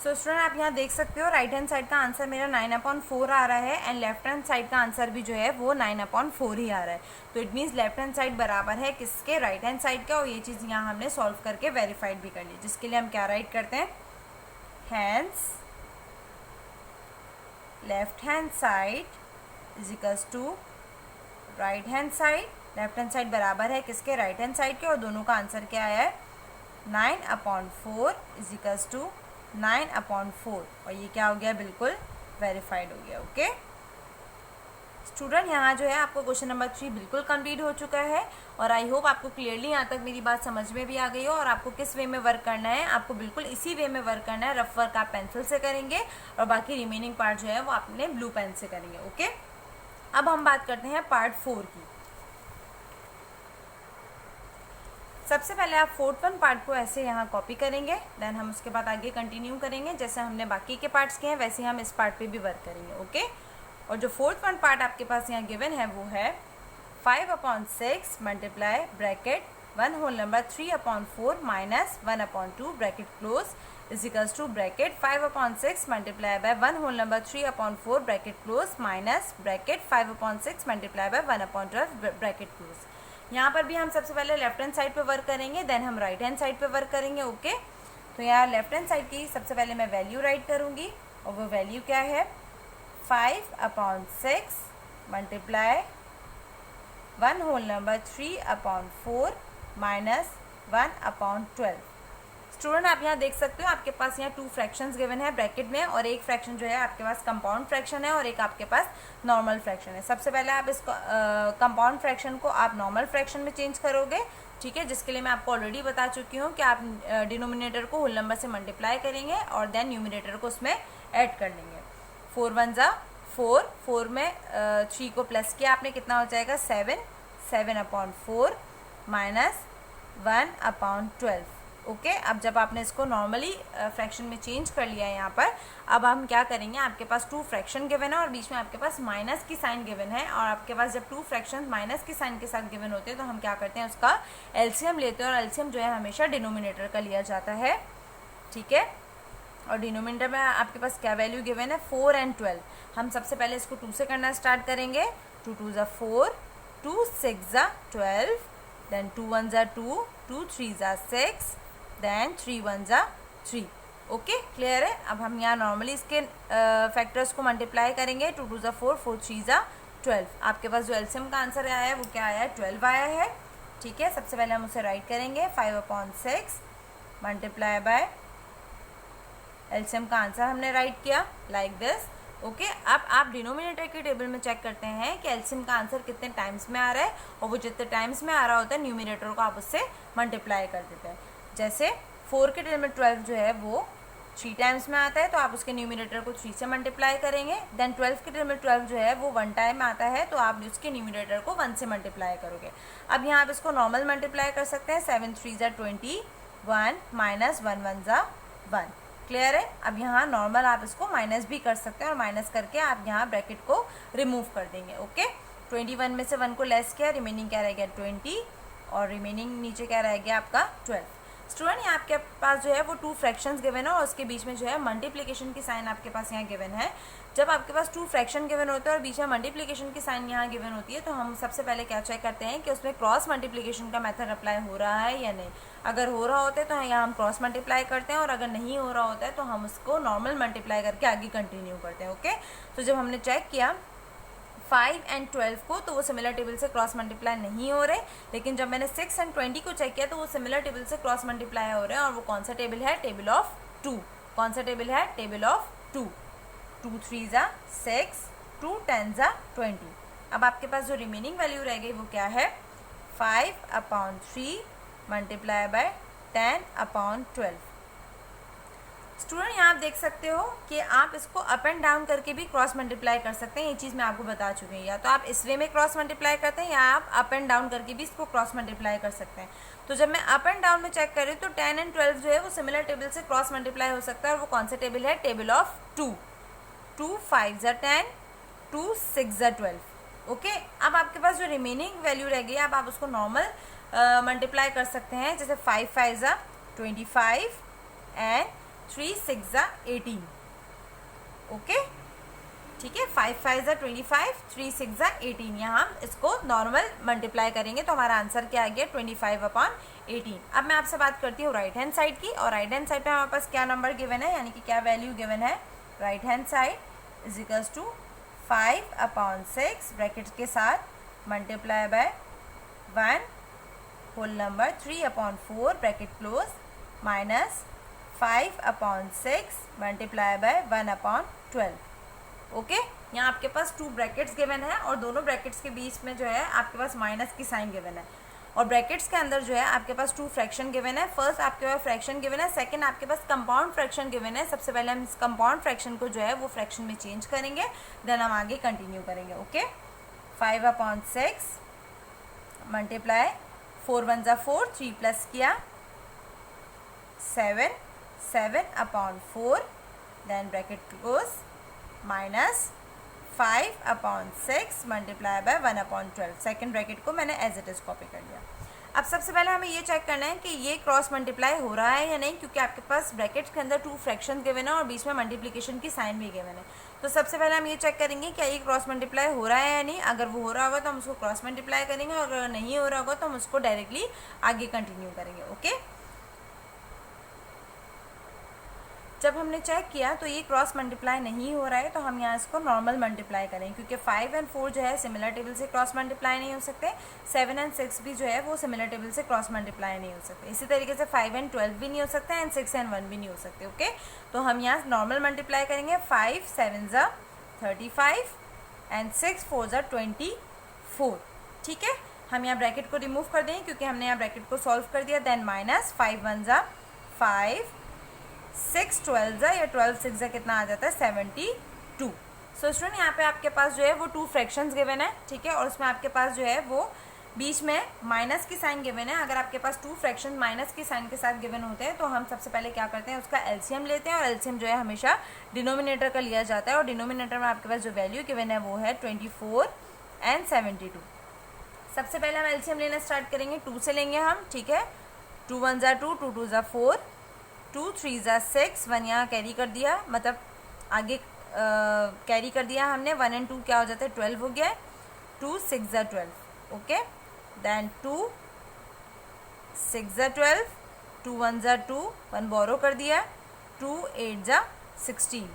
So student आप यहाँ देख सकते हो राइट हैंड साइड का आंसर मेरा 9/4 आ रहा है एंड लेफ्ट हैंड साइड का आंसर भी जो है वो 9/4 ही आ रहा है। तो it means left hand side बराबर है किसके, राइट हैंड साइड का। और ये चीज़ यहाँ हमने सॉल्व करके वेरीफाइड भी कर ली, जिसके लिए हम क्या राइट करते हैं, hence left hand side is equals to right hand side. Left hand side बराबर है किसके, राइट हैंड साइड के। और दोनों का आंसर क्या आया है, 9/4 इज इक्वल्स टू 9/4। और ये क्या हो गया, बिल्कुल वेरीफाइड हो गया। ओके स्टूडेंट, यहाँ जो है आपको क्वेश्चन नंबर 3 बिल्कुल कंप्लीट हो चुका है। और आई होप आपको क्लियरली यहाँ तक मेरी बात समझ में भी आ गई हो। और आपको किस वे में वर्क करना है, आपको बिल्कुल इसी वे में वर्क करना है। रफ वर्क आप पेंसिल से करेंगे और बाकी रिमेनिंग पार्ट जो है वो आपने ब्लू पेन से करेंगे। ओके अब हम बात करते हैं पार्ट 4 की। सबसे पहले आप 4th पार्ट को ऐसे यहाँ कॉपी करेंगे, देन हम उसके बाद आगे कंटिन्यू करेंगे। जैसे हमने बाकी के पार्ट्स किए हैं वैसे ही हम इस पार्ट पे भी वर्क करेंगे। ओके और जो 4th पार्ट आपके पास यहाँ गिवन है वो है 5/6 multiply bracket 1 whole number 3/4 minus 1/2 bracket close is equals to bracket 5/6 multiply by 1 whole number 3/4 bracket close minus bracket 5/6 multiply by 1/12 bracket close. यहाँ पर भी हम सबसे पहले लेफ्ट हैंड साइड पे वर्क करेंगे, देन हम राइट हैंड साइड पे वर्क करेंगे। ओके तो यहाँ लेफ्ट हैंड साइड की सबसे पहले मैं वैल्यू राइट करूँगी और वो वैल्यू क्या है, 5/6 multiply 1 whole number 3/4 minus 1/12। Student आप यहाँ देख सकते हो आपके पास यहाँ 2 फ्रैक्शंस गिवन है ब्रैकेट में, और एक फ्रैक्शन जो है आपके पास कंपाउंड फ्रैक्शन है और एक आपके पास नॉर्मल फ्रैक्शन है। सबसे पहले आप इस कंपाउंड फ्रैक्शन को आप नॉर्मल फ्रैक्शन में चेंज करोगे, ठीक है, जिसके लिए मैं आपको ऑलरेडी बता चुकी हूँ कि आप डिनोमिनेटर को होल नंबर से मल्टीप्लाई करेंगे और देन न्यूमिनेटर को उसमें ऐड कर लेंगे। 4 1 जा 4, 4 में 3 को प्लस किया आपने, कितना हो जाएगा 7, 7/4 माइनस 1/12। ओके अब जब आपने इसको नॉर्मली फ्रैक्शन में चेंज कर लिया है यहाँ पर, अब हम क्या करेंगे, आपके पास 2 फ्रैक्शन गिवन है और बीच में आपके पास माइनस की साइन गिवन है। और आपके पास जब 2 फ्रैक्शन माइनस की साइन के साथ गिवन होते हैं तो हम क्या करते हैं, उसका एलसीएम लेते हैं। और एलसीएम जो है हमेशा डिनोमिनेटर का लिया जाता है, ठीक है। और डिनोमिनेटर में आपके पास क्या वैल्यू गिवन है, 4 और 12। हम सबसे पहले इसको 2 से करना स्टार्ट करेंगे। 2 2 जा 4, 2 6 जा 12, देन 2 1 जा 2, 2 3 जा 6, देन 3 1 जा 3। ओके क्लियर है। अब हम यहाँ नॉर्मली इसके फैक्टर्स को मल्टीप्लाई करेंगे। 2 2 जा 4, 4 3 जा 12। आपके पास जो एलसीएम का आंसर आया है वो क्या आया है, 12 आया है, ठीक है। सबसे पहले हम उसे राइट करेंगे, 5/6 मल्टीप्लाई बाय एलसीएम का आंसर हमने राइट किया लाइक दिस। ओके अब आप डिनोमिनेटर के टेबल में चेक करते हैं कि एलसीएम का आंसर कितने टाइम्स में आ रहा है, और वो जितने टाइम्स में आ रहा होता है न्यूमिनेटर को आप उससे मल्टीप्लाई कर देते हैं। जैसे 4 के टेबल में 12 जो है वो 3 टाइम्स में आता है, तो आप उसके न्यूमिनेटर को 3 से मल्टीप्लाई करेंगे। देन 12 के टेबल में 12 जो है वो 1 टाइम आता है, तो आप उसके न्यूमिनेटर को 1 से मल्टीप्लाई करोगे। अब यहाँ आप इसको नॉर्मल मल्टीप्लाई कर सकते हैं। 7 3 जा 21 माइनस 1 1 जा 1। क्लियर है। अब यहाँ नॉर्मल आप इसको माइनस भी कर सकते हैं, और माइनस करके आप यहाँ ब्रैकेट को रिमूव कर देंगे। ओके 21 में से 1 को लेस किया, रिमेनिंग क्या रह गया 20, और रिमेनिंग नीचे क्या रह गया आपका 12। स्टूडेंट यहाँ आपके पास जो है वो 2 फ्रैक्शंस गिवन है और उसके बीच में जो है मल्टीप्लिकेशन की साइन आपके पास यहाँ गिवन है। जब आपके पास 2 फ्रैक्शन गिवन होते हैं और बीच में मल्टीप्लिकेशन की साइन यहाँ गिवन होती है, तो हम सबसे पहले क्या चेक करते हैं कि उसमें क्रॉस मल्टीप्लिकेशन का मेथड अप्लाई हो रहा है या नहीं। अगर हो रहा होता है तो यहाँ हम क्रॉस मल्टीप्लाई करते हैं, और अगर नहीं हो रहा होता है तो हम उसको नॉर्मल मल्टीप्लाई करके आगे कंटिन्यू करते हैं। ओके तो जब हमने चेक किया 5 और 12 को, तो वो सिमिलर टेबल से क्रॉस मल्टीप्लाई नहीं हो रहे, लेकिन जब मैंने 6 और 20 को चेक किया तो वो सिमिलर टेबल से क्रॉस मल्टीप्लाई हो रहे हैं। और वो कौन सा टेबल है, टेबल ऑफ 2। कौन सा टेबल है, टेबल ऑफ 2। 2 3 जा 6, 2 10 जा 20। अब आपके पास जो रिमेनिंग वैल्यू रह गई वो क्या है, 5/3 मल्टीप्लाई बाय 10/12। स्टूडेंट यहाँ आप देख सकते हो कि आप इसको अप एंड डाउन करके भी क्रॉस मल्टीप्लाई कर सकते हैं। ये चीज़ मैं आपको बता चुकी हूँ। या तो आप इस वे में क्रॉस मल्टीप्लाई करते हैं, या आप अप एंड डाउन करके भी इसको क्रॉस मल्टीप्लाई कर सकते हैं। तो जब मैं अप एंड डाउन में चेक कर रही हूँ तो 10 और 12 जो है वो सिमिलर टेबल से क्रॉस मल्टीप्लाई हो सकता है, और वो कौन सा टेबल है, टेबल ऑफ 2। 2 5 जा 10, 2 6 जा 12। ओके अब आपके पास जो रिमेनिंग वैल्यू रह गई, अब आप उसको नॉर्मल मल्टीप्लाई कर सकते हैं। जैसे 5 5 जा 25 एंड 3 6 जा 18, ओके ठीक है। 5 5 जा 25, 3 6 जा 18, यहाँ हम इसको नॉर्मल मल्टीप्लाई करेंगे तो हमारा आंसर क्या आ गया 25/18। अब मैं आपसे बात करती हूँ राइट हैंड साइड की, और राइट हैंड साइड पे हमारे पास क्या नंबर गिवन है, यानी कि क्या वैल्यू गिवन है। Right hand side is equals to 5/6 brackets के साथ multiply by 1 whole number 3/4 bracket close minus 5/6 multiply by 1/12, okay. यहाँ आपके पास 2 ब्रैकेट्स गिवन है और दोनों ब्रैकेट्स के बीच में जो है आपके पास माइनस की साइन गिवन है, और ब्रैकेट्स के अंदर जो है आपके पास 2 फ्रैक्शन गिवन है। फर्स्ट आपके पास फ्रैक्शन गिवन है, सेकंड आपके पास कंपाउंड फ्रैक्शन गिवन है। सबसे पहले हम इस कंपाउंड फ्रैक्शन को जो है वो फ्रैक्शन में चेंज करेंगे, देन हम आगे कंटिन्यू करेंगे, ओके। 5/6 मल्टीप्लाई 4 1 जा 4, 3 प्लस किया 7, 7/4 then bracket close minus 5/6 multiply by 1/12। Second bracket को मैंने एज इट इज कॉपी कर लिया। अब सबसे पहले हमें ये चेक करना है कि ये क्रॉस मल्टीप्लाई हो रहा है या नहीं, क्योंकि आपके पास ब्रैकेट्स के अंदर 2 फ्रैक्शन गिवन है और बीच में मल्टीप्लिकेशन की साइन भी गिवन है। तो सबसे पहले हम ये चेक करेंगे क्या ये क्रॉस मल्टीप्लाई हो रहा है या नहीं। अगर वो हो रहा होगा तो हम उसको क्रॉस मल्टीप्लाई करेंगे, और अगर नहीं हो रहा होगा तो हम उसको डायरेक्टली आगे कंटिन्यू करेंगे, ओके। जब हमने चेक किया तो ये क्रॉस मल्टीप्लाई नहीं हो रहा है, तो हम यहाँ इसको नॉर्मल मल्टीप्लाई करें, क्योंकि 5 और 4 जो है सिमिलर टेबल से क्रॉस मल्टीप्लाई नहीं हो सकते, 7 और 6 भी जो है वो सिमिलर टेबल से क्रॉस मल्टीप्लाई नहीं हो सकते। इसी तरीके से 5 और 12 भी नहीं हो सकते, एंड 6 और 1 भी नहीं हो सकते, ओके। तो हम यहाँ नॉर्मल मल्टीप्लाई करेंगे। 5 7 जा 35 एंड 6 4 जा 24, ठीक है। हम यहाँ ब्रैकेट को रिमूव कर देंगे क्योंकि हमने यहाँ ब्रैकेट को सॉल्व कर दिया। देन माइनस 5 1 जा 5, 6 12 जा, या 12 6 जा कितना आ जाता है 72। सो स्टूडेंट यहाँ पे आपके पास जो है वो 2 फ्रैक्शंस गिवन है, ठीक है, और उसमें आपके पास जो है वो बीच में माइनस की साइन गिवन है। अगर आपके पास 2 फ्रैक्शन माइनस की साइन के साथ गिवन होते हैं तो हम सबसे पहले क्या करते हैं, उसका एलसीएम लेते हैं, और एलसीएम जो है हमेशा डिनोमिनेटर का लिया जाता है, और डिनोमिनेटर में आपके पास जो वैल्यू गिवन है वो है 24 एंड 72। सबसे पहले हम एलसीएम लेना स्टार्ट करेंगे, 2 से लेंगे हम, ठीक है। 2 1 जा 2, 2 2 जा 4, 2 3 जा 6, 1 यहाँ कैरी कर दिया, मतलब आगे कैरी कर दिया हमने। 1 और 2 क्या हो जाता है 12 हो गया है। 2 6 जा 12, ओके। देन 2 6 जा 12, 2 1 जा 2, 1 बोरो कर दिया, 2 8 जा 16।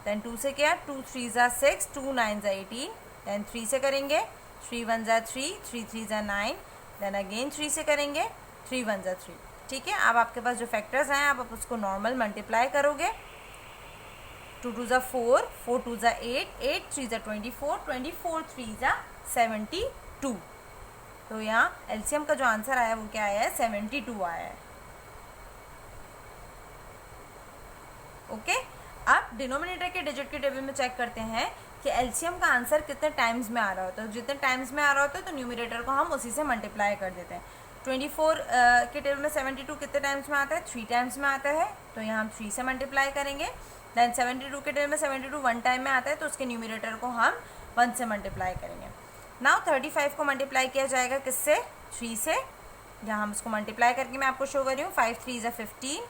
देन 2 से क्या 2 3 जा 6, 2 9 जा 18। देन 3 से करेंगे, 3 1 जा 3, 3 3 जा 9। देन अगेन 3 से करेंगे, 3 1 जा 3, ठीक है। अब आपके पास जो फैक्टर्स हैं आप उसको नॉर्मल मल्टीप्लाई करोगे। 2 2 जा 4, 4 2 जा 8, 8 3 जा 24, 24 3 जा 72। तो यहाँ एलसीएम का जो आंसर आया वो क्या आया है 72 आया है, ओके। अब डिनोमिनेटर के डिजिट के टेबल में चेक करते हैं कि एलसीएम का आंसर कितने टाइम्स में आ रहा होता है। जितने टाइम्स में आ रहा होता है तो न्यूमरेटर को हम उसी से मल्टीप्लाई कर देते हैं। 24 के टेबल में 72 कितने टाइम्स में आता है 3 टाइम्स में आता है, तो यहाँ हम 3 से मल्टीप्लाई करेंगे। देन 72 के टेबल में 72 1 टाइम में आता है, तो उसके न्यूमरेटर को हम 1 से मल्टीप्लाई करेंगे। नाउ 35 को मल्टीप्लाई किया जाएगा किससे 3 से, यहाँ हम उसको मल्टीप्लाई करके मैं आपको शो कर रही हूँ। 5 3 जा 15,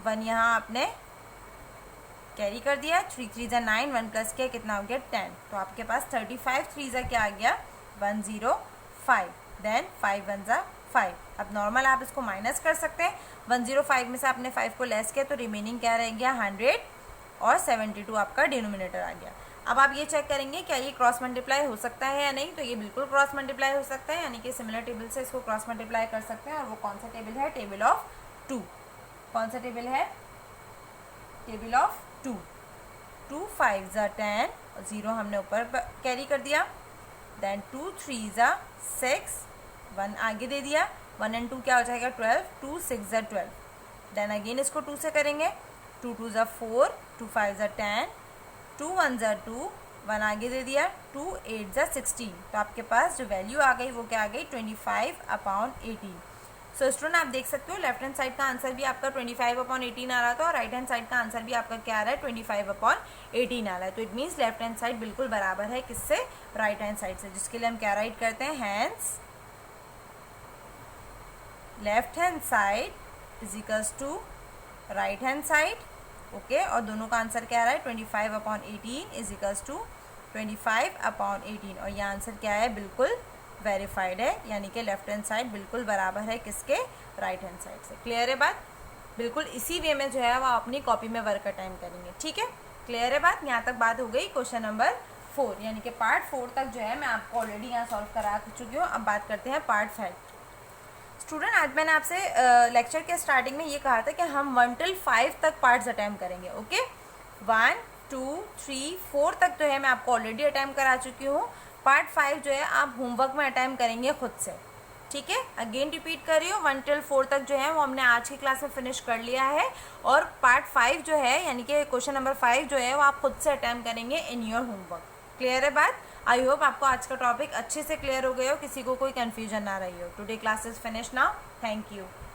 1 यहाँ आपने कैरी कर दिया, 3 3 जा 9, 1 प्लस किया कितना हो गया 10। तो आपके पास 35 3 जा क्या आ गया 105। देन 5 1 जा 5। अब नॉर्मल आप इसको माइनस कर सकते हैं, 105 में से आपने 5 को लेस किया तो रिमेनिंग क्या रह गया 100, और 72 आपका डिनोमिनेटर आ गया। अब आप ये चेक करेंगे क्या ये क्रॉस मल्टीप्लाई हो सकता है या नहीं, तो ये बिल्कुल क्रॉस मल्टीप्लाई हो सकता है, यानी कि सिमिलर टेबल से इसको क्रॉस मल्टीप्लाई कर सकते हैं। और वो कौन सा टेबल है, टेबल ऑफ 2। कौन सा टेबल है, टेबल ऑफ 2। 2 5 जा 10, 0 हमने ऊपर कैरी कर दिया। देन 2 3 जा 6, 1 आगे दे दिया, 1 और 2 क्या हो जाएगा 12, 2 6 जा 12। देन अगेन इसको 2 से करेंगे, 2 2 जा 4, 2 5 जा 10, 2 1 जा 2, 1 आगे दे दिया, 2 8 जा 16। तो आपके पास जो वैल्यू आ गई वो क्या आ गई 25/18। सो स्टूडेंट आप देख सकते हो लेफ्ट हैंड साइड का आंसर भी आपका 25/18 आ रहा था, और राइट हैंड साइड का आंसर भी आपका क्या आ रहा है 25/18 आ रहा है। तो it means left hand side बिल्कुल बराबर है किससे, राइट हैंड साइड से, जिसके लिए हम क्या राइट करते हैं, hence left hand side is equals to right hand side, okay. और दोनों का आंसर क्या आ रहा है, 25/18 इज इक्वल्स टू 25/18। और ये आंसर क्या है, बिल्कुल वेरीफाइड है, यानी कि लेफ्ट हैंड साइड बिल्कुल बराबर है किसके, राइट हैंड साइड से। क्लियर है बात, बिल्कुल इसी वे में जो है वो अपनी कॉपी में वर्क का टाइम करेंगे, ठीक है। क्लियर है बात, यहाँ तक बात हो गई क्वेश्चन नंबर 4, यानी कि पार्ट 4 तक जो है मैं आपको ऑलरेडी यहाँ सॉल्व करा चुकी हूँ। अब बात करते हैं पार्ट 5। स्टूडेंट, आज मैंने आपसे लेक्चर के स्टार्टिंग में ये कहा था कि हम 1 till 5 तक पार्ट्स अटैम्प्ट करेंगे, ओके। 1 2 3 4 तक जो है मैं आपको ऑलरेडी अटैम्प्ट करा चुकी हूँ। पार्ट 5 जो है आप होमवर्क में अटैम्प्ट करेंगे खुद से, ठीक है। अगेन रिपीट कर रही हूँ, 1 till 4 तक जो है वो हमने आज की क्लास में फिनिश कर लिया है। और पार्ट 5 जो है, यानी कि क्वेश्चन नंबर 5 जो है वो आप खुद से अटैम्प्ट करेंगे इन योर होमवर्क। क्लियर है बात, आई होप आपको आज का टॉपिक अच्छे से क्लियर हो गया हो, किसी को कोई कन्फ्यूजन ना रही हो। Today class is finish now, thank you.